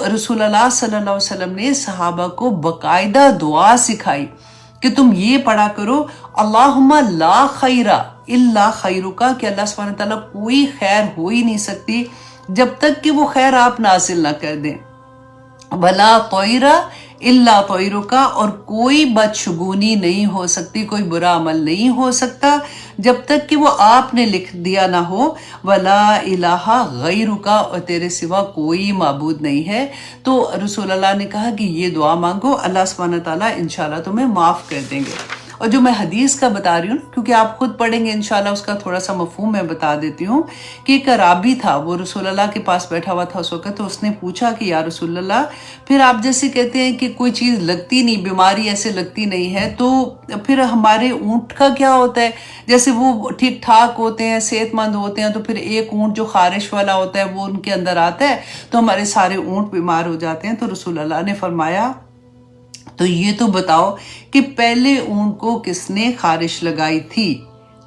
رسول اللہ صلی اللہ علیہ وسلم نے صحابہ کو باقاعدہ دعا سکھائی کہ تم یہ پڑھا کرو، اللہم لا خیر الا خیرک، کہ اللہ سبحانہ تعالیٰ کوئی خیر ہو ہی نہیں سکتی جب تک کہ وہ خیر آپ نازل نہ کر دیں، ولا طیر الا طیرک، اور کوئی بدشگونی نہیں ہو سکتی، کوئی برا عمل نہیں ہو سکتا جب تک کہ وہ آپ نے لکھ دیا نہ ہو، ولا الہ غیرک، اور تیرے سوا کوئی معبود نہیں ہے۔ تو رسول اللہ نے کہا کہ یہ دعا مانگو، اللہ سبحانہ تعالیٰ انشاءاللہ تمہیں معاف کر دیں گے۔ اور جو میں حدیث کا بتا رہی ہوں، کیونکہ آپ خود پڑھیں گے انشاءاللہ، اس کا تھوڑا سا مفہوم میں بتا دیتی ہوں کہ ایک عرابی تھا، وہ رسول اللہ کے پاس بیٹھا ہوا تھا اس وقت، تو اس نے پوچھا کہ یا رسول اللہ، پھر آپ جیسے کہتے ہیں کہ کوئی چیز لگتی نہیں، بیماری ایسے لگتی نہیں ہے، تو پھر ہمارے اونٹ کا کیا ہوتا ہے؟ جیسے وہ ٹھیک ٹھاک ہوتے ہیں، صحت مند ہوتے ہیں، تو پھر ایک اونٹ جو خارش والا ہوتا ہے وہ ان کے اندر آتا ہے تو ہمارے سارے اونٹ بیمار ہو جاتے ہیں۔ تو رسول اللہ نے فرمایا تو یہ تو بتاؤ کہ پہلے اونٹ کو کس نے خارش لگائی تھی؟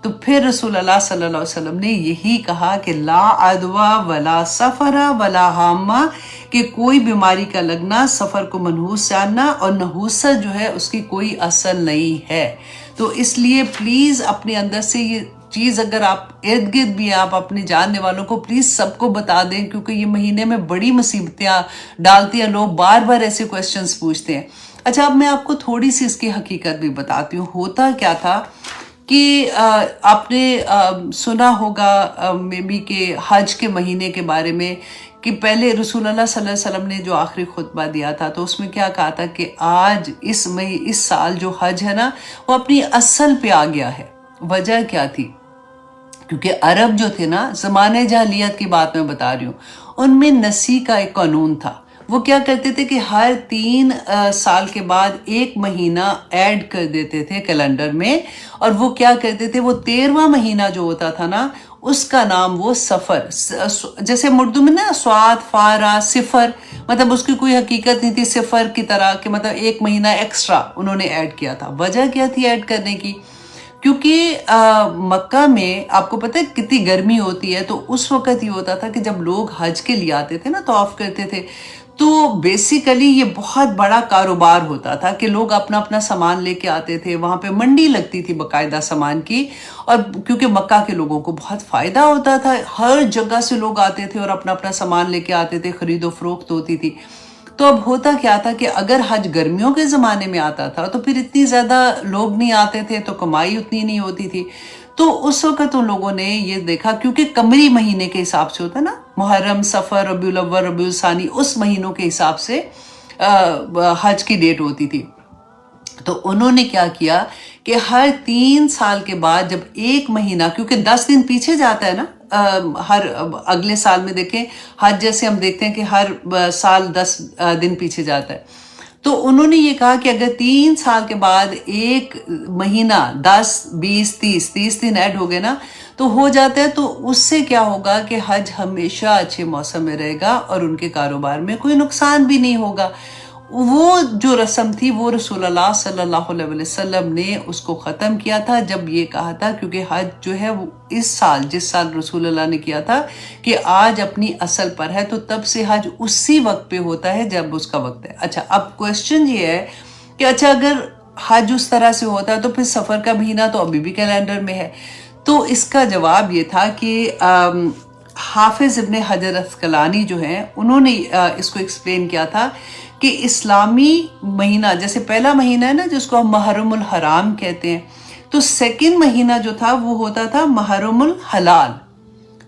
تو پھر رسول اللہ صلی اللہ علیہ وسلم نے یہی کہا کہ لا عدوہ ولا سفر ولا حامہ، کہ کوئی بیماری کا لگنا، سفر کو منحوس سے آنا، اور نحوست جو ہے اس کی کوئی اصل نہیں ہے۔ تو اس لیے پلیز اپنے اندر سے یہ چیز، اگر آپ ارد گرد بھی ہیں، آپ اپنے جاننے والوں کو پلیز سب کو بتا دیں، کیونکہ یہ مہینے میں بڑی مصیبتیں ڈالتی ہیں، لوگ بار بار ایسے کویسچنز پوچھتے ہیں۔ اچھا، اب میں آپ کو تھوڑی سی اس کی حقیقت بھی بتاتی ہوں۔ ہوتا کیا تھا کہ آپ نے سنا ہوگا مے بی کہ حج کے مہینے کے بارے میں، کہ پہلے رسول اللہ صلی اللہ علیہ وسلم نے جو آخری خطبہ دیا تھا تو اس میں کیا کہا تھا کہ آج اس سال جو حج ہے نا وہ اپنی اصل پہ آ گیا ہے۔ وجہ کیا تھی؟ کیونکہ عرب جو تھے نا، زمانے جاہلیت کی بات میں بتا رہی ہوں، ان میں نسی کا ایک قانون تھا۔ وہ کیا کرتے تھے کہ ہر 3 سال کے بعد ایک مہینہ ایڈ کر دیتے تھے کیلنڈر میں، اور وہ کیا کرتے تھے، وہ 13واں مہینہ جو ہوتا تھا نا اس کا نام وہ سفر، جیسے اردو میں نا سواد فارا صفر، مطلب اس کی کوئی حقیقت نہیں تھی، صفر کی طرح کہ مطلب ایک مہینہ ایکسٹرا انہوں نے ایڈ کیا تھا۔ وجہ کیا تھی ایڈ کرنے کی؟ کیونکہ مکہ میں آپ کو پتہ ہے کتنی گرمی ہوتی ہے، تو اس وقت یہ ہوتا تھا کہ جب لوگ حج کے لیے آتے تھے نا، طواف کرتے تھے، تو بیسیکلی یہ بہت بڑا کاروبار ہوتا تھا کہ لوگ اپنا اپنا سامان لے کے آتے تھے، وہاں پہ منڈی لگتی تھی باقاعدہ سامان کی، اور کیونکہ مکہ کے لوگوں کو بہت فائدہ ہوتا تھا، ہر جگہ سے لوگ آتے تھے اور اپنا اپنا سامان لے کے آتے تھے، خرید و فروخت ہوتی تھی۔ تو اب ہوتا کیا تھا کہ اگر حج گرمیوں کے زمانے میں آتا تھا تو پھر اتنی زیادہ لوگ نہیں آتے تھے، تو کمائی اتنی نہیں ہوتی تھی۔ تو اس وقت ان لوگوں نے یہ دیکھا، کیونکہ قمری مہینے کے حساب سے ہوتا ہے نا، محرم، صفر، ربیع الاول، ربیع الثانی، اس مہینوں کے حساب سے حج کی ڈیٹ ہوتی تھی۔ تو انہوں نے کیا کیا کہ ہر 3 سال کے بعد جب ایک مہینہ، کیونکہ 10 دن پیچھے جاتا ہے نا، ہر اگلے سال میں دیکھیں حج جیسے ہم دیکھتے ہیں کہ ہر سال 10 دن پیچھے جاتا ہے، تو انہوں نے یہ کہا کہ اگر 3 سال کے بعد ایک مہینہ 10 20 30 دن ایڈ ہو گئے نا تو ہو جاتا ہے، تو اس سے کیا ہوگا کہ حج ہمیشہ اچھے موسم میں رہے گا اور ان کے کاروبار میں کوئی نقصان بھی نہیں ہوگا۔ وہ جو رسم تھی وہ رسول اللہ صلی اللہ علیہ وسلم نے اس کو ختم کیا تھا جب یہ کہا تھا، کیونکہ حج جو ہے وہ اس سال، جس سال رسول اللہ نے کیا تھا کہ آج اپنی اصل پر ہے، تو تب سے حج اسی وقت پہ ہوتا ہے جب اس کا وقت ہے۔ اچھا، اب کویسچن یہ ہے کہ اچھا اگر حج اس طرح سے ہوتا ہے تو پھر سفر کا مہینہ تو ابھی بھی کیلنڈر میں ہے۔ تو اس کا جواب یہ تھا کہ حافظ ابن حجر عسقلانی جو ہیں انہوں نے اس کو ایکسپلین کیا تھا کہ اسلامی مہینہ، جیسے پہلا مہینہ ہے نا جس کو ہم محرم الحرام کہتے ہیں، تو سیکنڈ مہینہ جو تھا وہ ہوتا تھا محرم الحلال،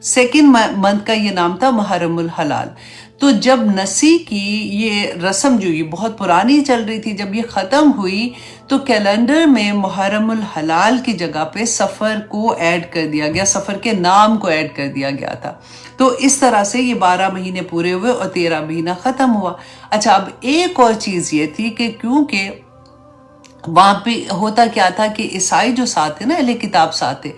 سیکنڈ منتھ کا یہ نام تھا محرم الحلال۔ تو جب نسی کی یہ رسم جو یہ بہت پرانی چل رہی تھی، جب یہ ختم ہوئی تو کیلنڈر میں محرم الحلال کی جگہ پہ سفر کو ایڈ کر دیا گیا، سفر کے نام کو ایڈ کر دیا گیا تھا۔ تو اس طرح سے یہ 12 مہینے پورے ہوئے اور 13 مہینہ ختم ہوا۔ اچھا، اب ایک اور چیز یہ تھی کہ کیونکہ وہاں پہ ہوتا کیا تھا کہ عیسائی جو ساتھ تھے نا، اہل کتاب ساتھ تھے،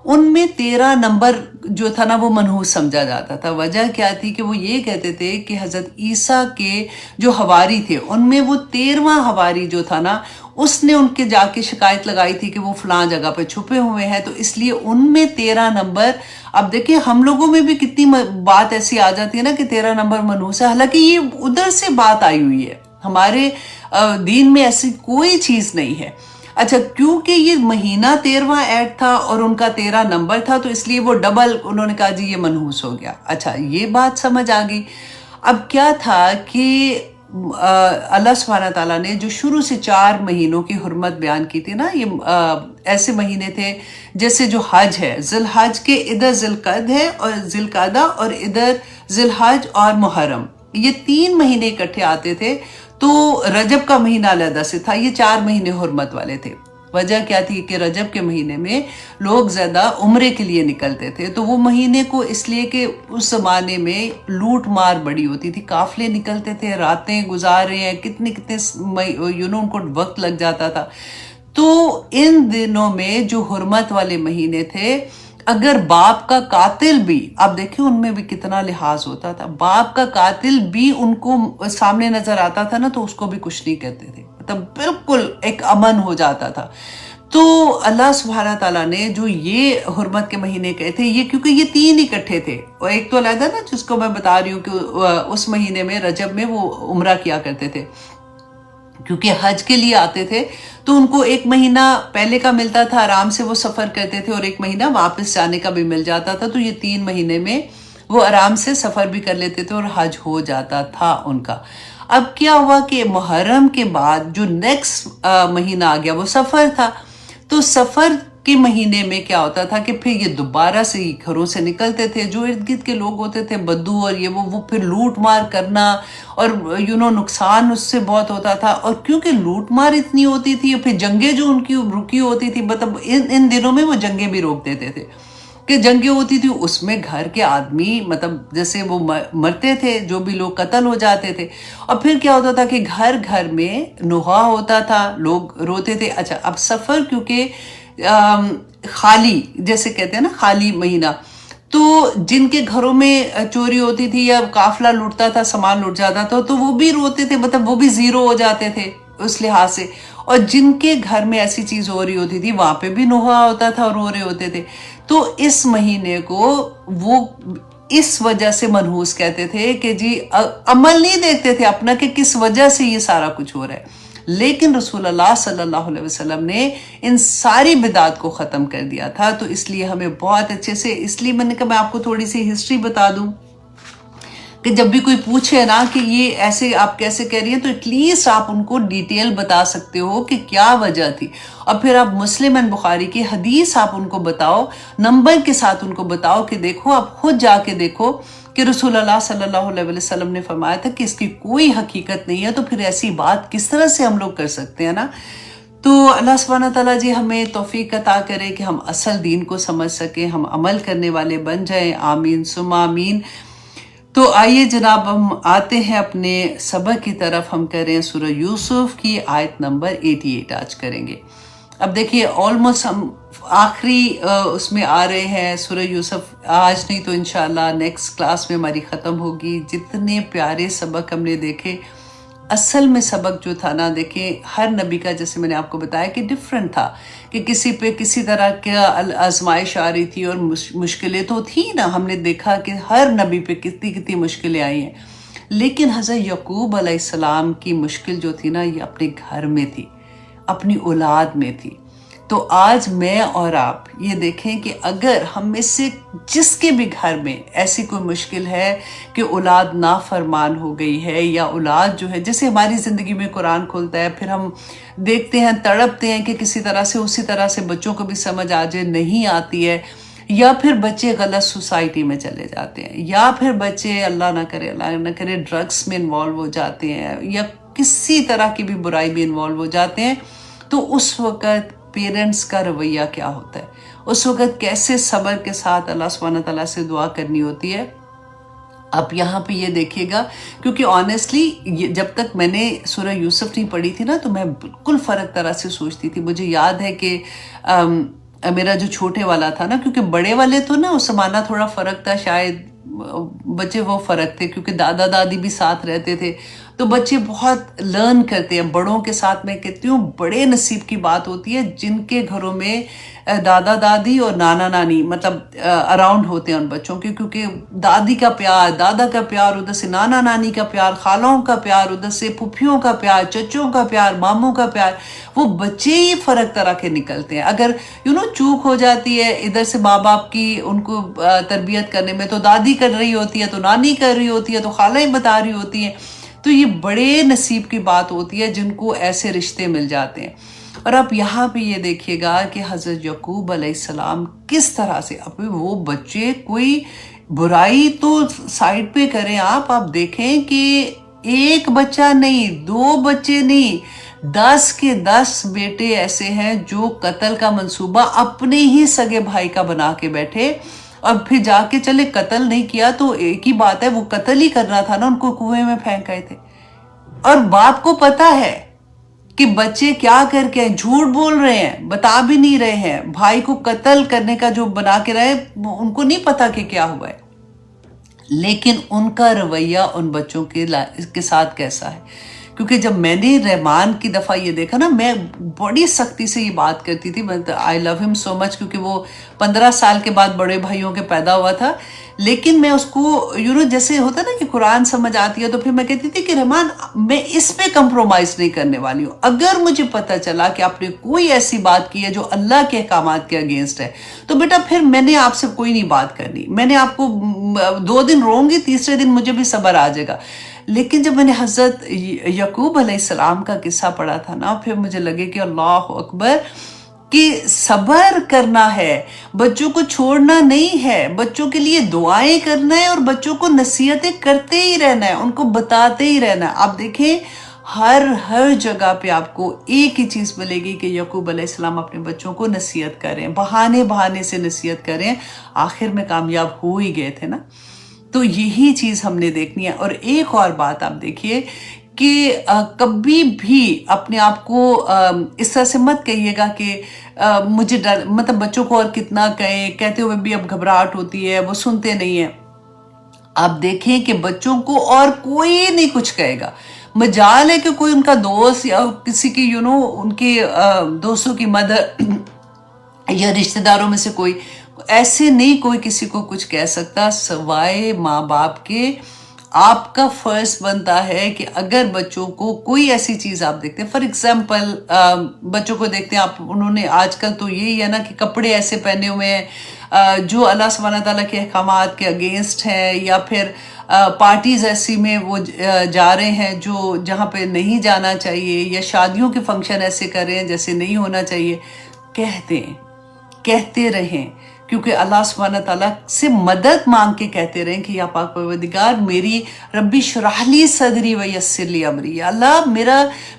ان میں 13 نمبر جو تھا نا وہ منحوس سمجھا جاتا تھا. وجہ کیا تھی کہ وہ یہ کہتے تھے کہ حضرت عیسیٰ کے جو حواری تھے ان میں وہ 13واں حواری جو تھا نا اس نے ان کے جا کے شکایت لگائی تھی کہ وہ فلاں جگہ پہ چھپے ہوئے ہیں، تو اس لیے ان میں 13 نمبر. اب دیکھیں ہم لوگوں میں بھی کتنی بات ایسی آ جاتی ہے نا کہ 13 نمبر منحوس ہے، حالانکہ یہ ادھر سے بات آئی ہوئی ہے، ہمارے دین میں ایسی کوئی چیز نہیں ہے. اچھا کیونکہ یہ مہینہ 13واں ایڈ تھا اور ان کا 13 نمبر تھا تو اس لیے وہ ڈبل انہوں نے کہا جی یہ منحوس ہو گیا. اچھا یہ بات سمجھ آ گئی. اب کیا تھا کہ اللہ سبحانہ تعالیٰ نے جو شروع سے 4 مہینوں کی حرمت بیان کی تھی نا، یہ ایسے مہینے تھے جیسے جو حج ہے، ذی الحج کے ادھر ذی القعدہ ہے اور ذی القعدہ اور ادھر ذی الحج اور محرم، یہ 3 مہینے اکٹھے آتے تھے. تو رجب کا مہینہ علیحدہ سے تھا، یہ 4 مہینے حرمت والے تھے. وجہ کیا تھی کہ رجب کے مہینے میں لوگ زیادہ عمرے کے لیے نکلتے تھے، تو وہ مہینے کو اس لیے کہ اس زمانے میں لوٹ مار بڑی ہوتی تھی، قافلے نکلتے تھے، راتیں گزار رہے ہیں، کتنے ان کو وقت لگ جاتا تھا. تو ان دنوں میں جو حرمت والے مہینے تھے، اگر باپ کا قاتل بھی، آپ دیکھیں ان میں بھی کتنا لحاظ ہوتا تھا، باپ کا قاتل بھی ان کو سامنے نظر آتا تھا نا تو اس کو بھی کچھ نہیں کہتے تھے، مطلب بالکل ایک امن ہو جاتا تھا. تو اللہ سبحانہ تعالیٰ نے جو یہ حرمت کے مہینے کہے تھے، یہ کیونکہ یہ 3 اکٹھے تھے، اور ایک تو علیحدہ نا جس کو میں بتا رہی ہوں کہ اس مہینے میں رجب میں وہ عمرہ کیا کرتے تھے کیونکہ حج کے لیے آتے تھے، تو ان کو 1 مہینہ پہلے کا ملتا تھا، آرام سے وہ سفر کرتے تھے، اور 1 مہینہ واپس جانے کا بھی مل جاتا تھا. تو یہ 3 مہینے میں وہ آرام سے سفر بھی کر لیتے تھے اور حج ہو جاتا تھا ان کا. اب کیا ہوا کہ محرم کے بعد جو نیکسٹ مہینہ آ گیا وہ سفر تھا. تو سفر کے مہینے میں کیا ہوتا تھا کہ پھر یہ دوبارہ سے گھروں سے نکلتے تھے، جو ارد گرد کے لوگ ہوتے تھے بدو اور یہ وہ پھر لوٹ مار کرنا، اور نقصان اس سے بہت ہوتا تھا. اور کیونکہ لوٹ مار اتنی ہوتی تھی، پھر جنگیں جو ان کی رکی ہوتی تھی، مطلب ان دنوں میں وہ جنگیں بھی روک دیتے تھے کہ جنگیں ہوتی تھی، اس میں گھر کے آدمی مطلب جیسے وہ مرتے تھے، جو بھی لوگ قتل ہو جاتے تھے. اور پھر کیا ہوتا تھا کہ گھر گھر میں نوحہ ہوتا تھا، لوگ روتے تھے. اچھا اب سفر کیونکہ خالی جیسے کہتے ہیں نا خالی مہینہ، تو جن کے گھروں میں چوری ہوتی تھی یا قافلہ لوٹتا تھا، سامان لوٹ جاتا تھا، تو وہ بھی روتے تھے، مطلب وہ بھی زیرو ہو جاتے تھے اس لحاظ سے. اور جن کے گھر میں ایسی چیز ہو رہی ہوتی تھی وہاں پہ بھی نوحہ ہوتا تھا اور رو رہے ہوتے تھے. تو اس مہینے کو وہ اس وجہ سے منحوس کہتے تھے کہ جی عمل نہیں دیکھتے تھے اپنا کہ کس وجہ سے یہ سارا کچھ ہو رہا ہے. لیکن رسول اللہ صلی اللہ علیہ وسلم نے ان ساری بدعات کو ختم کر دیا تھا. تو اس لیے ہمیں بہت اچھے سے، اس لیے میں نے کہا میں آپ کو تھوڑی سی ہسٹری بتا دوں کہ جب بھی کوئی پوچھے نا کہ یہ ایسے آپ کیسے کہہ رہی ہیں، تو ایٹ لیسٹ آپ ان کو ڈیٹیل بتا سکتے ہو کہ کیا وجہ تھی. اور پھر آپ مسلم اینڈ بخاری کی حدیث آپ ان کو بتاؤ، نمبر کے ساتھ ان کو بتاؤ کہ دیکھو، آپ خود جا کے دیکھو کہ رسول اللہ صلی اللہ علیہ وسلم نے فرمایا تھا کہ اس کی کوئی حقیقت نہیں ہے. تو پھر ایسی بات کس طرح سے ہم لوگ کر سکتے ہیں نا. تو اللہ سبحانہ تعالیٰ جی ہمیں توفیق عطا کرے کہ ہم اصل دین کو سمجھ سکیں، ہم عمل کرنے والے بن جائیں. آمین ثم آمین. تو آئیے جناب ہم آتے ہیں اپنے سبق کی طرف. ہم کریں سورہ یوسف کی آیت نمبر 88 آج کریں گے. اب دیکھیے آلموسٹ ہم آخری اس میں آ رہے ہیں سورہ یوسف. آج نہیں تو انشاءاللہ نیکسٹ کلاس میں ہماری ختم ہوگی. جتنے پیارے سبق ہم نے دیکھے، اصل میں سبق جو تھا نا، دیکھیں ہر نبی کا جیسے میں نے آپ کو بتایا کہ ڈیفرنٹ تھا، کہ کسی پہ کسی طرح کا آزمائش آ رہی تھی اور مشکلیں تو تھی نا. ہم نے دیکھا کہ ہر نبی پہ کتنی مشکلیں آئی ہیں، لیکن حضرت یعقوب علیہ السلام کی مشکل جو تھی نا یہ اپنے گھر میں تھی، اپنی اولاد میں تھی. تو آج میں اور آپ یہ دیکھیں کہ اگر ہم میں سے جس کے بھی گھر میں ایسی کوئی مشکل ہے کہ اولاد نافرمان ہو گئی ہے، یا اولاد جو ہے جیسے ہماری زندگی میں قرآن کھولتا ہے، پھر ہم دیکھتے ہیں تڑپتے ہیں کہ کسی طرح سے اسی طرح سے بچوں کو بھی سمجھ آ جائے، نہیں آتی ہے، یا پھر بچے غلط سوسائٹی میں چلے جاتے ہیں، یا پھر بچے اللہ نہ کرے ڈرگس میں انوالو ہو جاتے ہیں، یا کسی طرح کی بھی برائی میں انوالو ہو جاتے ہیں. تو اس وقت پیرنٹس کا رویہ کیا ہوتا ہے، اس وقت کیسے صبر کے ساتھ اللہ سبحانہ تعالیٰ سے دعا کرنی ہوتی ہے. اب یہاں پہ یہ دیکھیے گا، کیونکہ آنیسٹلی جب تک میں نے سورہ یوسف نہیں پڑھی تھی نا تو میں بالکل فرق طرح سے سوچتی تھی. مجھے یاد ہے کہ میرا جو چھوٹے والا تھا نا، کیونکہ بڑے والے تو نا اس زمانہ تھوڑا فرق تھا، شاید بچے وہ فرق تھے کیونکہ دادا دادی بھی ساتھ رہتے تھے، تو بچے بہت لرن کرتے ہیں بڑوں کے ساتھ۔ میں کہتی ہوں بڑے نصیب کی بات ہوتی ہے جن کے گھروں میں دادا دادی اور نانا نانی مطلب اراؤنڈ ہوتے ہیں ان بچوں کے، کیونکہ دادی کا پیار، دادا کا پیار، ادھر سے نانا نانی کا پیار، خالوں کا پیار، ادھر سے پھپھیوں کا پیار، چچوں کا پیار، ماموں کا پیار، وہ بچے ہی فرق طرح کے نکلتے ہیں۔ اگر چوک ہو جاتی ہے ادھر سے ماں باپ کی ان کو تربیت کرنے میں، تو دادی کر رہی ہوتی ہے، تو نانی کر رہی ہوتی ہے، تو خالیں بتا رہی ہوتی ہیں، تو یہ بڑے نصیب کی بات ہوتی ہے جن کو ایسے رشتے مل جاتے ہیں۔ اور آپ یہاں پہ یہ دیکھیے گا کہ حضرت یعقوب علیہ السلام کس طرح سے وہ بچے، کوئی برائی تو سائڈ پہ کریں آپ دیکھیں کہ ایک بچہ نہیں، 2 بچے نہیں، 10 کے 10 بیٹے ایسے ہیں جو قتل کا منصوبہ اپنے ہی سگے بھائی کا بنا کے بیٹھے، اور پھر جا کے چلے قتل نہیں کیا تو ایک ہی بات ہے، وہ قتل ہی کرنا تھا نا، ان کو کنویں میں پھینک آئے تھے۔ اور باپ کو پتا ہے کہ بچے کیا کر کے جھوٹ بول رہے ہیں، بتا بھی نہیں رہے ہیں، بھائی کو قتل کرنے کا جو بنا کے رہے، ان کو نہیں پتا کہ کیا ہوا ہے، لیکن ان کا رویہ ان بچوں کے ساتھ کیسا ہے۔ کیونکہ جب میں نے رحمان کی دفعہ یہ دیکھا نا، میں بڑی سختی سے یہ بات کرتی تھی، آئی لو ہم سو مچ، کیونکہ وہ 15 سال کے بعد بڑے بھائیوں کے پیدا ہوا تھا، لیکن میں اس کو جیسے ہوتا نا کہ قرآن سمجھ آتی ہے، تو پھر میں کہتی تھی کہ رحمان میں اس پہ کمپرومائز نہیں کرنے والی ہوں، اگر مجھے پتا چلا کہ آپ نے کوئی ایسی بات کی ہے جو اللہ کے احکامات کے اگینسٹ ہے، تو بیٹا پھر میں نے آپ سے کوئی نہیں بات کرنی، میں نے آپ کو 2 دن روؤں گی، تیسرے دن مجھے بھی صبر آ جائے گا۔ لیکن جب میں نے حضرت یعقوب علیہ السلام کا قصہ پڑھا تھا نا، پھر مجھے لگے کہ اللہ اکبر، کہ صبر کرنا ہے، بچوں کو چھوڑنا نہیں ہے، بچوں کے لیے دعائیں کرنا ہے، اور بچوں کو نصیحتیں کرتے ہی رہنا ہے، ان کو بتاتے ہی رہنا ہے۔ آپ دیکھیں ہر جگہ پہ آپ کو ایک ہی چیز ملے گی کہ یعقوب علیہ السلام اپنے بچوں کو نصیحت کریں، بہانے سے نصیحت کریں، آخر میں کامیاب ہو ہی گئے تھے نا۔ تو یہی چیز ہم نے دیکھنی ہے۔ اور ایک اور بات آپ دیکھیے کہ کبھی بھی اپنے آپ کو اس طرح سے مت کہیے گا کہ مجھے ڈر، مطلب بچوں کو اور کتنا کہتے ہوئے بھی اب گھبراہٹ ہوتی ہے، وہ سنتے نہیں ہیں۔ آپ دیکھیں کہ بچوں کو اور کوئی نہیں کچھ کہے گا، مجال ہے کہ کوئی ان کا دوست یا کسی کی ان کے دوستوں کی مدر یا رشتہ داروں میں سے کوئی، ایسے نہیں کوئی کسی کو کچھ کہہ سکتا سوائے ماں باپ کے۔ آپ کا فرض بنتا ہے کہ اگر بچوں کو کوئی ایسی چیز آپ دیکھتے ہیں، فار ایگزامپل بچوں کو دیکھتے ہیں آپ، انہوں نے آج کل تو یہی ہے نا کہ کپڑے ایسے پہنے ہوئے ہیں جو اللہ سبحانہ تعالیٰ کے احکامات کے اگینسٹ ہیں، یا پھر پارٹیز ایسی میں وہ جا رہے ہیں جو جہاں پہ نہیں جانا چاہیے، یا شادیوں کے فنکشن ایسے کر رہے ہیں جیسے نہیں ہونا چاہیے، کہتے رہیں، کیونکہ اللہ سبحانہ تعالیٰ سے مدد مانگ کے کہتے رہیں کہ یا پاک پروردگار میری ربی شرح لی صدری ویسر لی امری، یا اللہ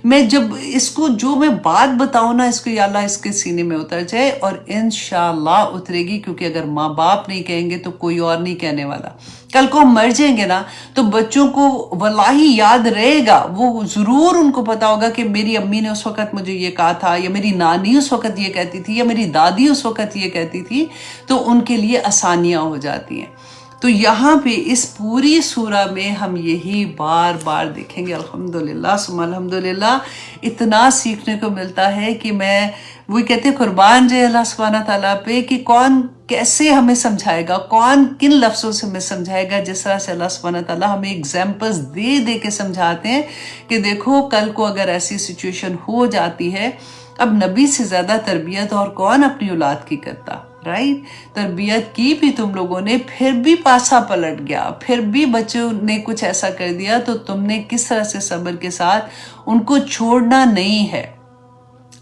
میں جب اس کو جو میں بات بتاؤں نا، اس کو یا اللہ اس کے سینے میں اتر جائے، اور انشاءاللہ اترے گی، کیونکہ اگر ماں باپ نہیں کہیں گے تو کوئی اور نہیں کہنے والا۔ کل کو ہم مر جائیں گے نا تو بچوں کو واللہ یاد رہے گا، وہ ضرور ان کو پتا ہوگا کہ میری امی نے اس وقت مجھے یہ کہا تھا، یا میری نانی اس وقت یہ کہتی تھی، یا میری دادی اس وقت یہ کہتی تھی، تو ان کے لیے آسانیاں ہو جاتی ہیں۔ تو یہاں پہ اس پوری سورہ میں ہم یہی بار بار دیکھیں گے، الحمدللہ ثم الحمدللہ، اتنا سیکھنے کو ملتا ہے کہ میں وہی کہتے ہیں قربان جائے اللہ سبحانہ تعالیٰ پہ کہ کون کیسے ہمیں سمجھائے گا، کون کن لفظوں سے ہمیں سمجھائے گا، جس طرح سے اللہ سبحانہ تعالیٰ ہمیں ایگزامپلز دے کے سمجھاتے ہیں کہ دیکھو کل کو اگر ایسی سچویشن ہو جاتی ہے، اب نبی سے زیادہ تربیت اور کون اپنی اولاد کی کرتا، رائٹ؟ تربیت کی بھی تم لوگوں نے، پھر بھی پاسا پلٹ گیا، پھر بھی بچوں نے کچھ ایسا کر دیا، تو تم نے کس طرح سے صبر کے ساتھ ان کو چھوڑنا نہیں ہے،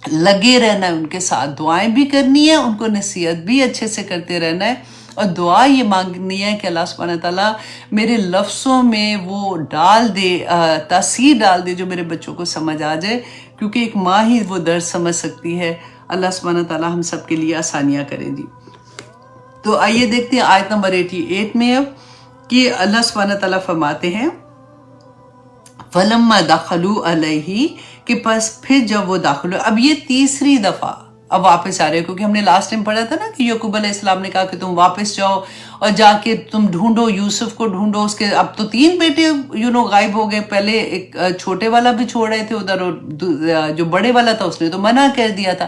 لگے رہنا ہے ان کے ساتھ، دعائیں بھی کرنی ہے، ان کو نصیحت بھی اچھے سے کرتے رہنا ہے، اور دعا یہ مانگنی ہے کہ اللہ سبحانہ تعالیٰ میرے لفظوں میں وہ ڈال دے، تاثیر ڈال دے جو میرے بچوں کو سمجھ آ جائے، کیونکہ ایک ماں ہی وہ درد سمجھ سکتی ہے۔ اللہ سبحانہ تعالیٰ ہم سب کے لیے آسانیاں کرے دی۔ تو آئیے دیکھتے ہیں آیت نمبر 88 میں اب کہ اللہ سبحانہ تعالیٰ فرماتے ہیں فَلَمَّا دَخَلُوا عَلَيْهِ، کہ پس پھر جب وہ داخل ہوئے، اب یہ تیسری دفعہ اب واپس آ رہے ہو، کیونکہ ہم نے لاسٹ ٹائم پڑھا تھا نا کہ یعقوب علیہ السلام نے کہا کہ تم واپس جاؤ اور جا کے تم ڈھونڈو، یوسف کو ڈھونڈو. اس کے اب تو 3 بیٹے غائب ہو گئے. پہلے ایک چھوٹے والا بھی چھوڑ رہے تھے ادھر، اور جو بڑے والا تھا اس نے تو منع کر دیا تھا.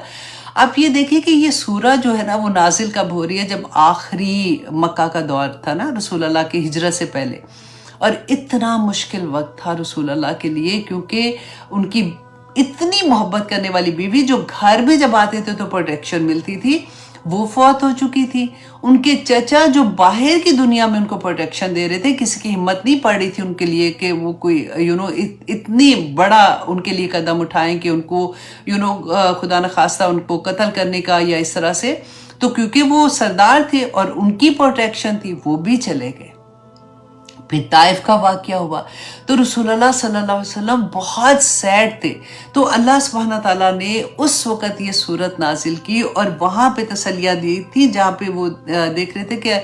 اب یہ دیکھیں کہ یہ سورہ جو ہے نا وہ نازل کب ہو رہی ہے؟ جب آخری مکہ کا دور تھا نا رسول اللہ کی ہجرت سے پہلے، اور اتنا مشکل وقت تھا رسول اللہ کے لیے، کیونکہ ان کی اتنی محبت کرنے والی بیوی جو گھر میں جب آتے تھے تو پروٹیکشن ملتی تھی، وہ فوت ہو چکی تھی. ان کے چچا جو باہر کی دنیا میں ان کو پروٹیکشن دے رہے تھے، کسی کی ہمت نہیں پڑ رہی تھی ان کے لیے کہ وہ کوئی اتنی بڑا ان کے لیے قدم اٹھائیں کہ ان کو خدا نخواستہ ان کو قتل کرنے کا یا اس طرح سے. تو کیونکہ وہ سردار تھے اور ان کی پروٹیکشن تھی، وہ بھی چلے گئے. پھر طائف کا واقعہ ہوا تو رسول اللہ صلی اللہ علیہ وسلم بہت سیڈ تھے. تو اللہ سبحانہ تعالیٰ نے اس وقت یہ صورت نازل کی اور وہاں پہ تسلیہ دی تھی جہاں پہ وہ دیکھ رہے تھے کہ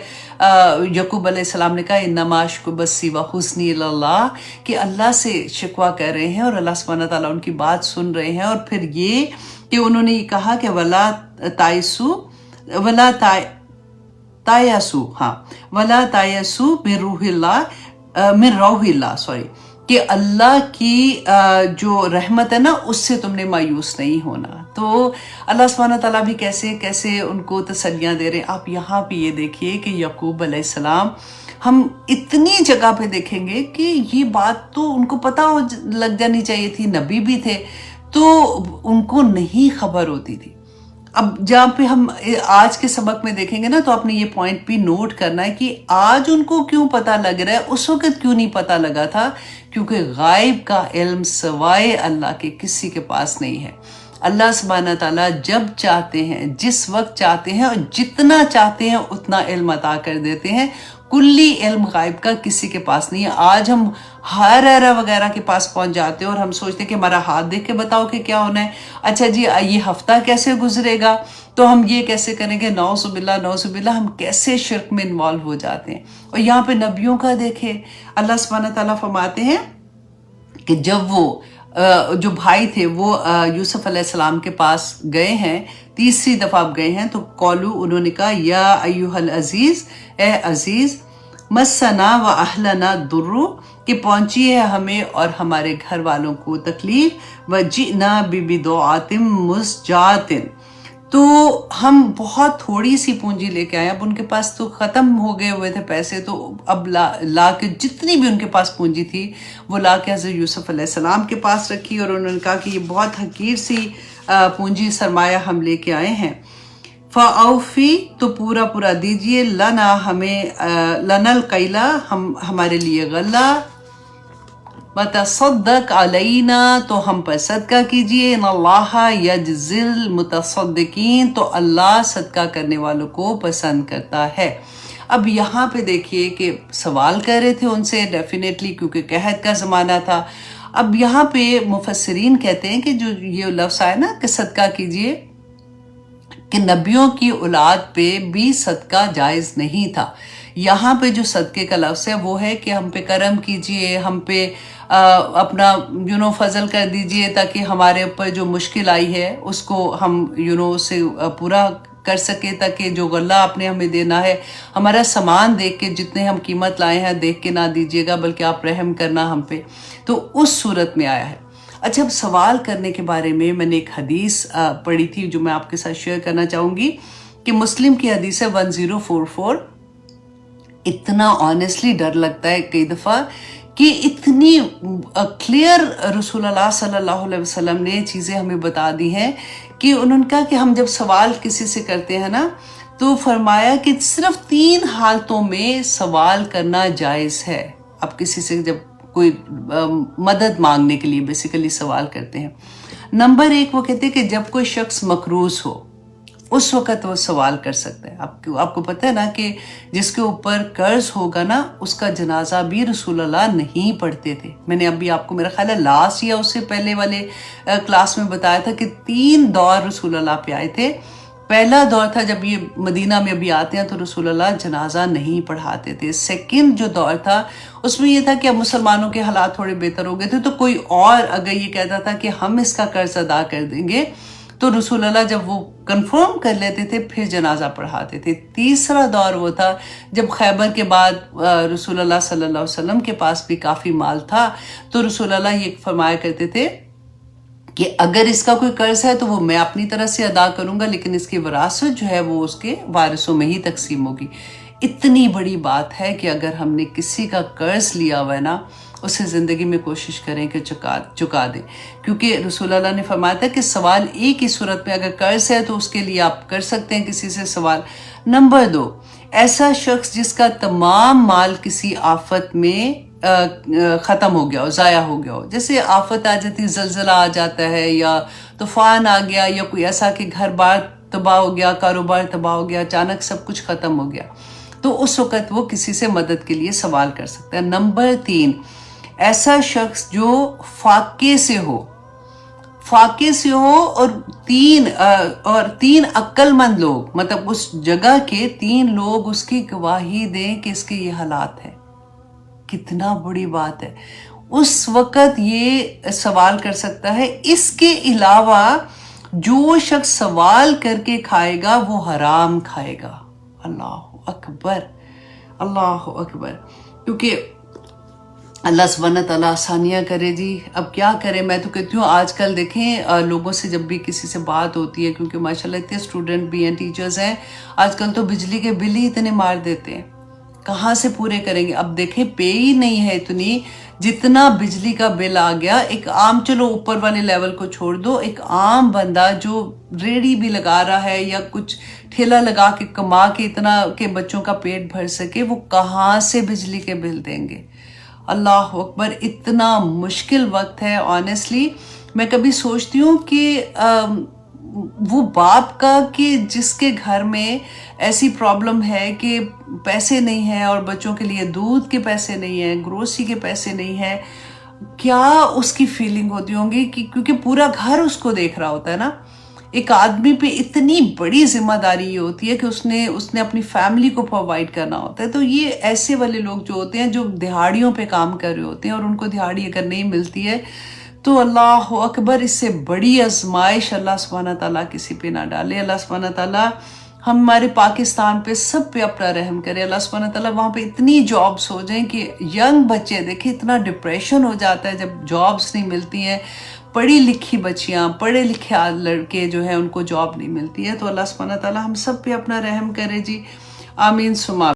یعقوب علیہ السلام نے کہا انما اشکو بثی وحزنی الی اللہ، کہ اللہ سے شکوہ کر رہے ہیں اور اللہ سبحانہ تعالیٰ ان کی بات سن رہے ہیں. اور پھر یہ کہ انہوں نے یہ کہا کہ ولا تایسو ولا تایسو من روح اللہ کہ اللہ کی جو رحمت ہے نا اس سے تم نے مایوس نہیں ہونا. تو اللہ سبحانہ تعالیٰ بھی کیسے ان کو تسلیاں دے رہے ہیں. آپ یہاں پہ یہ دیکھیے کہ یعقوب علیہ السلام، ہم اتنی جگہ پہ دیکھیں گے کہ یہ بات تو ان کو پتہ لگ جانی چاہیے تھی، نبی بھی تھے، تو ان کو نہیں خبر ہوتی تھی. اب جہاں پہ ہم آج کے سبق میں دیکھیں گے نا تو آپ نے یہ پوائنٹ بھی نوٹ کرنا ہے کہ آج ان کو کیوں پتہ لگ رہا ہے، اس وقت کیوں نہیں پتہ لگا تھا؟ کیونکہ غائب کا علم سوائے اللہ کے کسی کے پاس نہیں ہے. اللہ سبحانہ تعالیٰ جب چاہتے ہیں، جس وقت چاہتے ہیں اور جتنا چاہتے ہیں اتنا علم عطا کر دیتے ہیں. کلی علم غائب کا کسی کے پاس نہیں ہے. آج ہم ہر وغیرہ کے پاس پہنچ جاتے ہیں اور ہم سوچتے ہیں کہ ہمارا ہاتھ دیکھ کے بتاؤ کہ کیا ہونا ہے. اچھا جی یہ ہفتہ کیسے گزرے گا، تو ہم یہ کیسے کریں گے، نعوذ باللہ ہم کیسے شرک میں انوالو ہو جاتے ہیں. اور یہاں پہ نبیوں کا دیکھیں، اللہ سبحانہ تعالیٰ فرماتے ہیں کہ جب وہ جو بھائی تھے وہ یوسف علیہ السلام کے پاس گئے ہیں، تیسری دفعہ اب گئے ہیں، تو قولو انہوں نے کہا یا ایوہ العزیز، اے عزیز، مسنا و اہلنا درو، کہ پہنچی ہے ہمیں اور ہمارے گھر والوں کو تکلیف، وجئنا ببضاعۃ مزجاۃ، تو ہم بہت تھوڑی سی پونجی لے کے آئے. اب ان کے پاس تو ختم ہو گئے ہوئے تھے پیسے، تو اب لا کے جتنی بھی ان کے پاس پونجی تھی وہ لا کے حضرت یوسف علیہ السلام کے پاس رکھی، اور انہوں نے کہا کہ یہ بہت حقیر سی پونجی سرمایہ ہم لے کے آئے ہیں. فَأَوْفِي، تو پورا دیجئے، لنا ہمیں، لنا القیلہ، ہمارے لیے غلہ، وتصدق علینا، تو ہم پر صدقہ کیجئے، ان اللہ یجزی المتصدقین، تو اللہ صدقہ کرنے والوں کو پسند کرتا ہے. اب یہاں پہ دیکھیے کہ سوال کر رہے تھے ان سے ڈیفینیٹلی، کیونکہ قحط کا زمانہ تھا. اب یہاں پہ مفسرین کہتے ہیں کہ جو یہ لفظ آیا نا کہ صدقہ کیجئے، کہ نبیوں کی اولاد پہ بھی صدقہ جائز نہیں تھا. یہاں پہ جو صدقے کا لفظ ہے وہ ہے کہ ہم پہ کرم کیجئے، ہم پہ اپنا فضل کر دیجئے، تاکہ ہمارے اوپر جو مشکل آئی ہے اس کو ہم اسے پورا کر سکے، تاکہ جو غلہ آپ نے ہمیں دینا ہے، ہمارا سامان دیکھ کے، جتنے ہم قیمت لائے ہیں دیکھ کے نہ دیجئے گا، بلکہ آپ رحم کرنا ہم پہ. تو اس صورت میں آیا ہے. اچھا، اب سوال کرنے کے بارے میں نے ایک حدیث پڑھی تھی جو میں آپ کے ساتھ شیئر کرنا چاہوں گی، کہ مسلم کی حدیث ہے 1044. اتنا آنیسٹلی ڈر لگتا ہے کئی دفعہ کہ اتنی کلیئر رسول اللہ صلی اللہ علیہ وسلم نے چیزیں ہمیں بتا دی ہیں، کہ انہوں نے کہا کہ ہم جب سوال کسی سے کرتے ہیں نا تو فرمایا کہ صرف 3 حالتوں میں سوال کرنا جائز ہے. اب کسی سے جب کوئی مدد مانگنے کے لیے بیسیکلی سوال کرتے ہیں. نمبر 1 وہ کہتے ہیں کہ جب کوئی شخص مقروض ہو اس وقت وہ سوال کر سکتا ہے. آپ کو پتہ ہے نا کہ جس کے اوپر قرض ہوگا نا اس کا جنازہ بھی رسول اللہ نہیں پڑھتے تھے. میں نے ابھی آپ کو میرا خیال ہے لاسٹ یا اس سے پہلے والے کلاس میں بتایا تھا کہ 3 دور رسول اللہ پہ آئے تھے. پہلا دور تھا جب یہ مدینہ میں ابھی آتے ہیں تو رسول اللہ جنازہ نہیں پڑھاتے تھے. سیکنڈ جو دور تھا اس میں یہ تھا کہ اب مسلمانوں کے حالات تھوڑے بہتر ہو گئے تھے، تو کوئی اور اگر یہ کہتا تھا کہ ہم اس کا قرض ادا کر دیں گے تو رسول اللہ جب وہ کنفرم کر لیتے تھے پھر جنازہ پڑھاتے تھے۔ تیسرا دور وہ تھا جب خیبر کے بعد رسول اللہ صلی اللہ علیہ وسلم کے پاس بھی کافی مال تھا، تو رسول اللہ یہ فرمایا کرتے تھے کہ اگر اس کا کوئی قرض ہے تو وہ میں اپنی طرح سے ادا کروں گا، لیکن اس کی وراثت جو ہے وہ اس کے وارثوں میں ہی تقسیم ہوگی۔ اتنی بڑی بات ہے کہ اگر ہم نے کسی کا قرض لیا ہوا ہے نا، اسے زندگی میں کوشش کریں کہ چکا دیں، کیونکہ رسول اللہ نے فرمایا تھا کہ سوال ایک ہی صورت میں اگر قرض ہے تو اس کے لیے آپ کر سکتے ہیں کسی سے سوال۔ نمبر 2، ایسا شخص جس کا تمام مال کسی آفت میں ختم ہو گیا ہو، ضائع ہو گیا ہو، جیسے آفت آ جاتی، زلزلہ آ جاتا ہے یا طوفان آ گیا یا کوئی ایسا کہ گھر بار تباہ ہو گیا، کاروبار تباہ ہو گیا، اچانک سب کچھ ختم ہو گیا، تو اس وقت وہ کسی سے مدد کے لیے سوال کر سکتا ہے۔ نمبر 3، ایسا شخص جو فاقے سے ہو اور تین عقل مند لوگ، مطلب اس جگہ کے 3 لوگ اس کی گواہی دیں کہ اس کے یہ حالات ہیں۔ کتنا بڑی بات ہے، اس وقت یہ سوال کر سکتا ہے۔ اس کے علاوہ جو شخص سوال کر کے کھائے گا وہ حرام کھائے گا۔ اللہ اکبر، اللہ اکبر، کیونکہ اللہ سبحانہ تعالیٰ آسانیاں کرے جی۔ اب کیا کرے، میں تو کہتی ہوں آج کل دیکھیں لوگوں سے جب بھی کسی سے بات ہوتی ہے، کیونکہ ماشاءاللہ اتنے اسٹوڈنٹ بھی ہیں، ٹیچرز ہیں، آج کل تو بجلی کے بل ہی اتنے مار دیتے ہیں، کہاں سے پورے کریں گے؟ اب دیکھیں پے ہی نہیں ہے اتنی، جتنا بجلی کا بل آ گیا۔ ایک عام، چلو اوپر والے لیول کو چھوڑ دو، ایک عام بندہ جو ریڑھی بھی لگا رہا ہے یا کچھ ٹھیلا لگا کے کما کے اتنا کہ بچوں کا پیٹ بھر سکے، وہ کہاں سے بجلی کے بل دیں گے؟ اللہ اکبر، اتنا مشکل وقت ہے۔ آنیسٹلی میں کبھی سوچتی ہوں کہ وہ باپ کا کہ جس کے گھر میں ایسی پرابلم ہے کہ پیسے نہیں ہیں اور بچوں کے لیے دودھ کے پیسے نہیں ہیں، گروسری کے پیسے نہیں ہیں، کیا اس کی فیلنگ ہوتی ہوں گی، کیونکہ پورا گھر اس کو دیکھ رہا ہوتا ہے نا۔ ایک آدمی پہ اتنی بڑی ذمہ داری یہ ہوتی ہے کہ اس نے اپنی فیملی کو پرووائڈ کرنا ہوتا ہے۔ تو یہ ایسے والے لوگ جو ہوتے ہیں جو دہاڑیوں پہ کام کر رہے ہوتے ہیں اور ان کو دہاڑی اگر نہیں ملتی ہے تو اللہ اکبر، اس سے بڑی آزمائش اللہ سبحانہ تعالیٰ کسی پہ نہ ڈالے۔ اللہ سبحانہ تعالیٰ ہمارے پاکستان پہ سب پہ اپنا رحم کرے۔ اللہ سبحانہ تعالیٰ وہاں پہ اتنی جابس ہو جائیں کہ ینگ بچے، دیکھیں اتنا ڈپریشن ہو جاتا ہے جب جابس نہیں ملتی ہیں، پڑھی لکھی بچیاں، پڑھے لکھے لڑکے جو ہیں ان کو جاب نہیں ملتی ہے۔ تو اللہ سبحانہ تعالیٰ ہم سب پہ اپنا رحم کرے جی، آمین ثم آمین۔